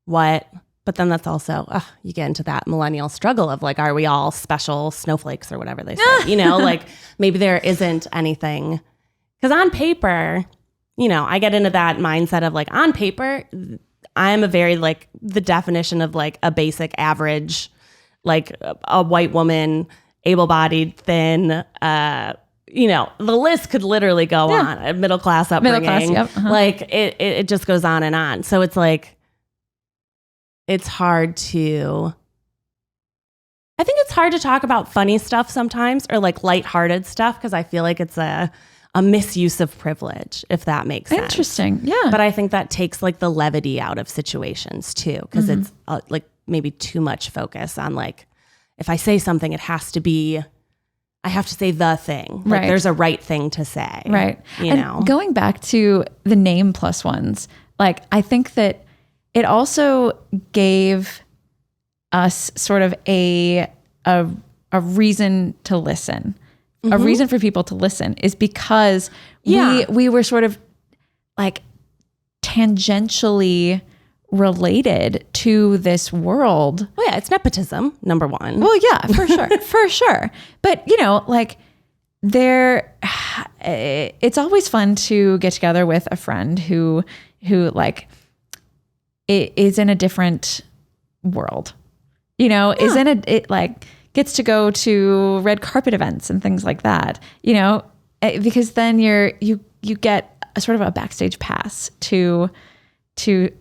what? But then that's also, you get into that millennial struggle of like, are we all special snowflakes or whatever they say? Like maybe there isn't anything. Because on paper, I get into that mindset of like, on paper, I'm a very like the definition of like a basic average, like a white woman, able-bodied, thin, the list could literally go on. A middle-class upbringing. Like it just goes on and on. So it's like, it's hard to talk about funny stuff sometimes or like lighthearted stuff because I feel like it's a misuse of privilege, if that makes sense. Interesting. Yeah. But I think that takes like the levity out of situations too, because it's like maybe too much focus on like, if I say something, I have to say the thing. Like there's a right thing to say. Right. Going back to the name plus ones, like I think that it also gave us sort of a reason to listen. A reason for people to listen is because we were sort of like tangentially related to this world. Oh yeah, it's nepotism, number one. Well, yeah, for sure. For sure. But like it's always fun to get together with a friend who like is in a different world, is in it like gets to go to red carpet events and things like that, because then you get a sort of a backstage pass to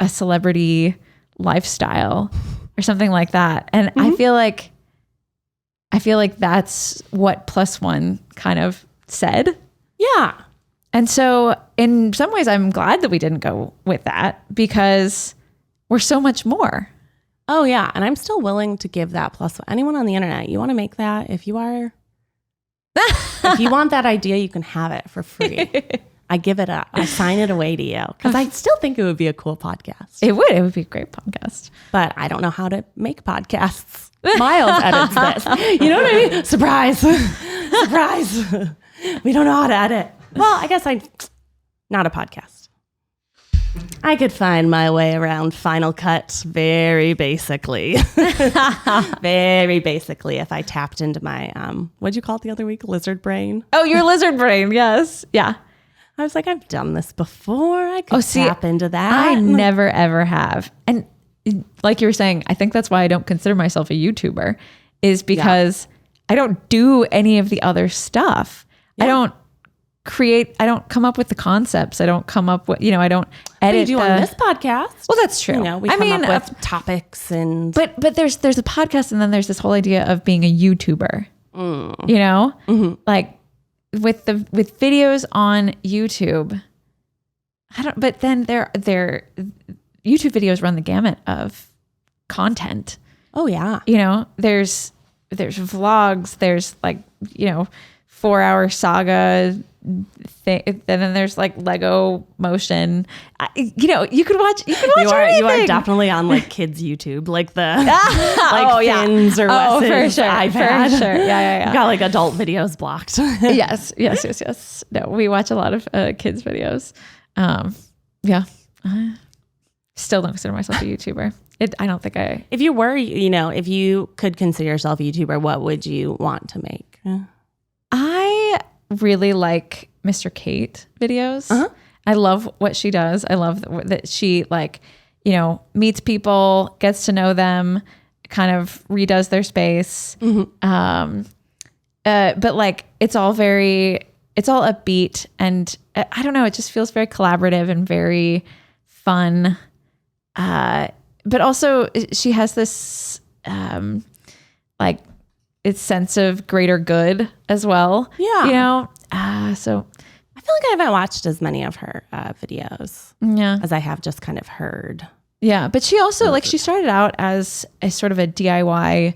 a celebrity lifestyle or something like that. And I feel like that's what plus one kind of said. Yeah. And so in some ways I'm glad that we didn't go with that because we're so much more. Oh yeah. And I'm still willing to give that plus one. Anyone on the internet, you want to make that? If you want that idea, you can have it for free. I give it up. I sign it away to you because I still think it would be a cool podcast. It would be a great podcast. But I don't know how to make podcasts. Miles edits this. You know what I mean? Surprise. Surprise. We don't know how to edit. Well, I guess not a podcast. I could find my way around Final Cut very basically. Very basically if I tapped into my, what'd you call it the other week? Lizard brain? Oh, your lizard brain. Yes. Yeah. I was like, I've done this before. I could tap into that. I never, ever have. And like you were saying, I think that's why I don't consider myself a YouTuber is because I don't do any of the other stuff. Yeah. I don't come up with the concepts. I don't come up with, I don't edit. You do on this podcast. Well, that's true. We come up with topics and. But there's a podcast and then there's this whole idea of being a YouTuber, like with videos on YouTube. But then their YouTube videos run the gamut of content. Oh yeah. There's vlogs, there's like, 4-hour saga thing. And then there's like Lego motion. You could watch anything. You are definitely on like kids YouTube, like the like Finn's or Wes's iPad. For sure. Yeah. You got like adult videos blocked. yes. No, we watch a lot of kids videos. Yeah. Still don't consider myself a YouTuber. I don't think I... If you were, if you could consider yourself a YouTuber, what would you want to make? I really like Mr. Kate videos. Uh-huh. I love what she does. I love that she meets people, gets to know them, kind of redoes their space. Mm-hmm. But like, it's all upbeat, and I don't know, it just feels very collaborative and very fun. But also she has this its sense of greater good as well. Yeah. So I feel like I haven't watched as many of her videos as I have just kind of heard. Yeah. But she also she started out as a sort of a DIY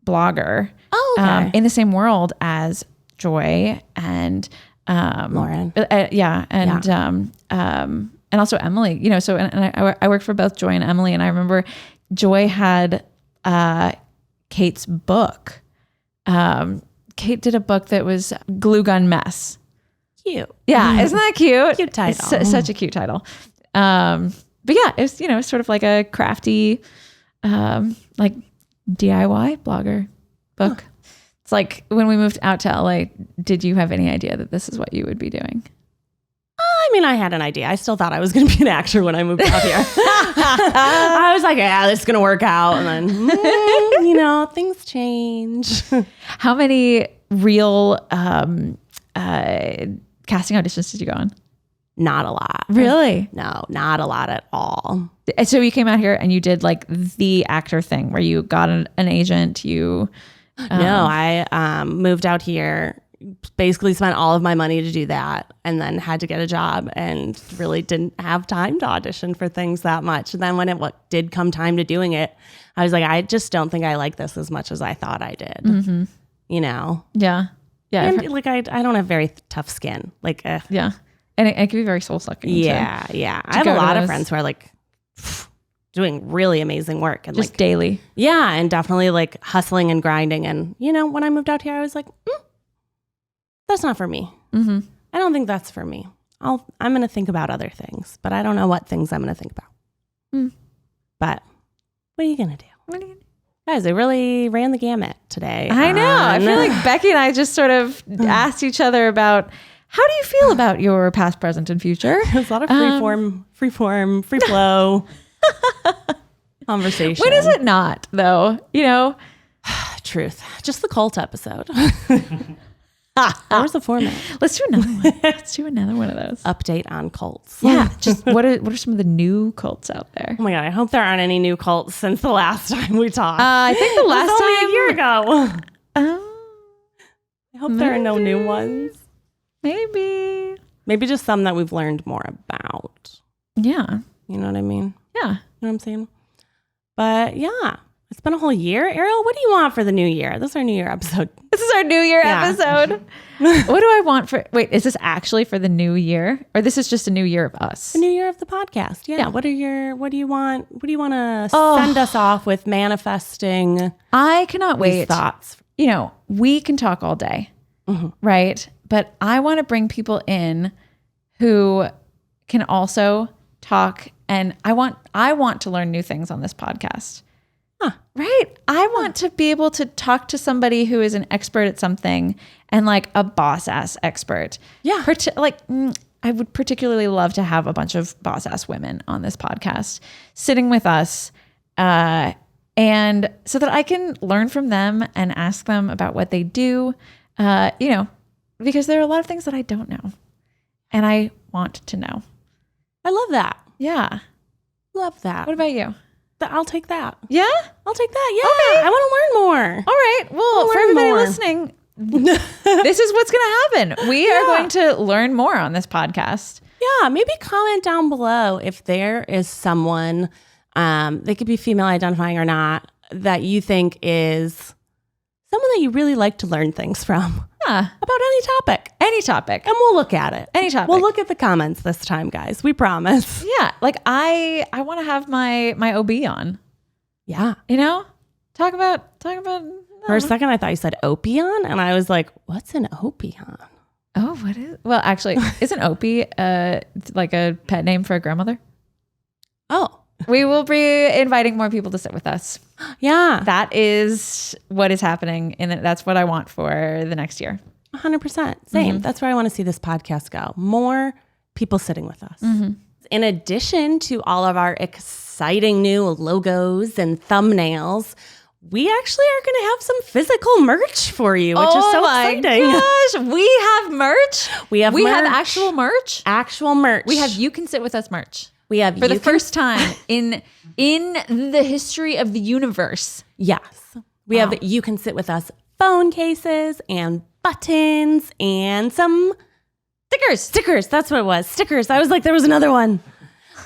blogger. Oh, okay. In the same world as Joy and Lauren. And also Emily, I worked for both Joy and Emily, and I remember Joy had Kate's book. Kate did a book that was Glue Gun Mess. Cute. Yeah, isn't that cute? Cute title. It's such a cute title. But yeah, it's sort of like a crafty, like DIY blogger book. Huh. It's like when we moved out to LA, did you have any idea that this is what you would be doing? I mean, I had an idea. I still thought I was going to be an actor when I moved out here. I was like, yeah, this is going to work out. And then, things change. How many real casting auditions did you go on? Not a lot. Really? No, not a lot at all. So you came out here and you did like the actor thing where you got an agent, No, I moved out here, basically spent all of my money to do that, and then had to get a job and really didn't have time to audition for things that much. And then when it did come time to doing it, I was like, I just don't think I like this as much as I thought I did. Mm-hmm. Yeah. And I don't have very tough skin. Yeah. And it can be very soul sucking. Yeah. I have a lot of friends who are like doing really amazing work and just daily. Yeah. And definitely like hustling and grinding. And, when I moved out here, I was like, that's not for me. Mm-hmm. I don't think that's for me. I'm going to think about other things, but I don't know what things I'm going to think about. Mm. But what are you going to do? Guys, I really ran the gamut today. I know. I feel like Becky and I just sort of asked each other about, how do you feel about your past, present, and future? There's a lot of free flow conversation. When is it not, though? Truth. Just the cult episode. Where's the format? Let's do another one. Let's do another one of those. Update on cults. Yeah. Just what are some of the new cults out there? Oh my God. I hope there aren't any new cults since the last time we talked. I think the last time only a year ago. I hope there are no new ones. Maybe just some that we've learned more about. Yeah. You know what I mean? Yeah. You know what I'm saying? But yeah, it's been a whole year. Ariel, what do you want for the new year? This is our new year episode. This is our new year episode. What do I want wait, is this actually for the new year? Or this is just a new year of us? The new year of the podcast. Yeah. What do you want to send us off with manifesting? I cannot wait. Thoughts. We can talk all day, right? But I want to bring people in who can also talk, and I want to learn new things on this podcast. Huh. Right? I want to be able to talk to somebody who is an expert at something and like a boss ass expert. Yeah. I would particularly love to have a bunch of boss ass women on this podcast sitting with us, and so that I can learn from them and ask them about what they do, because there are a lot of things that I don't know and I want to know. I love that. Yeah. Love that. What about you? I'll take that. Yeah? I'll take that. Yeah. Okay. I want to learn more. All right. Well, for everybody listening, this is what's going to happen. We are going to learn more on this podcast. Yeah. Maybe comment down below if there is someone, they could be female identifying or not, that you think is someone that you really like to learn things from. Yeah. About any topic. Any topic. And we'll look at it. Any topic. We'll look at the comments this time, guys. We promise. Yeah. Like I want to have my OB on. Yeah. You know? Talk about For a second, I thought you said Opion, and I was like, what's an Opion? Oh, what is? Well, actually, isn't Opie like a pet name for a grandmother? Oh, We will be inviting more people to sit with us. yeah. That is what is happening, and that's what I want for the next year. 100%. Same. That's where I want to see this podcast go. More people sitting with us. In addition to all of our exciting new logos and thumbnails, we actually are going to have some physical merch for you, which is so exciting. Gosh, we have merch. We have actual merch. Actual merch. We have You Can Sit With Us merch. We have for the first time in the history of the universe. Yes. We have You Can Sit With Us phone cases and buttons and some stickers. That's what it was. Stickers. I was like, there was another one.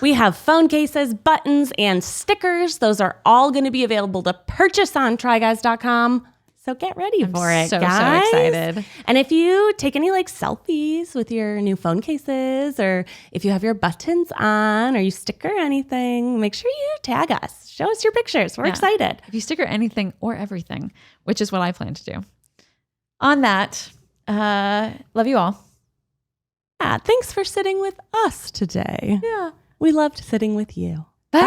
We have phone cases, buttons, and stickers. Those are all going to be available to purchase on tryguys.com. So get ready for it, so guys. So excited. And if you take any like selfies with your new phone cases, or if you have your buttons on, or you sticker anything, make sure you tag us. Show us your pictures. We're excited. If you sticker anything or everything, which is what I plan to do. On that, love you all. Yeah, thanks for sitting with us today. Yeah. We loved sitting with you. Bye.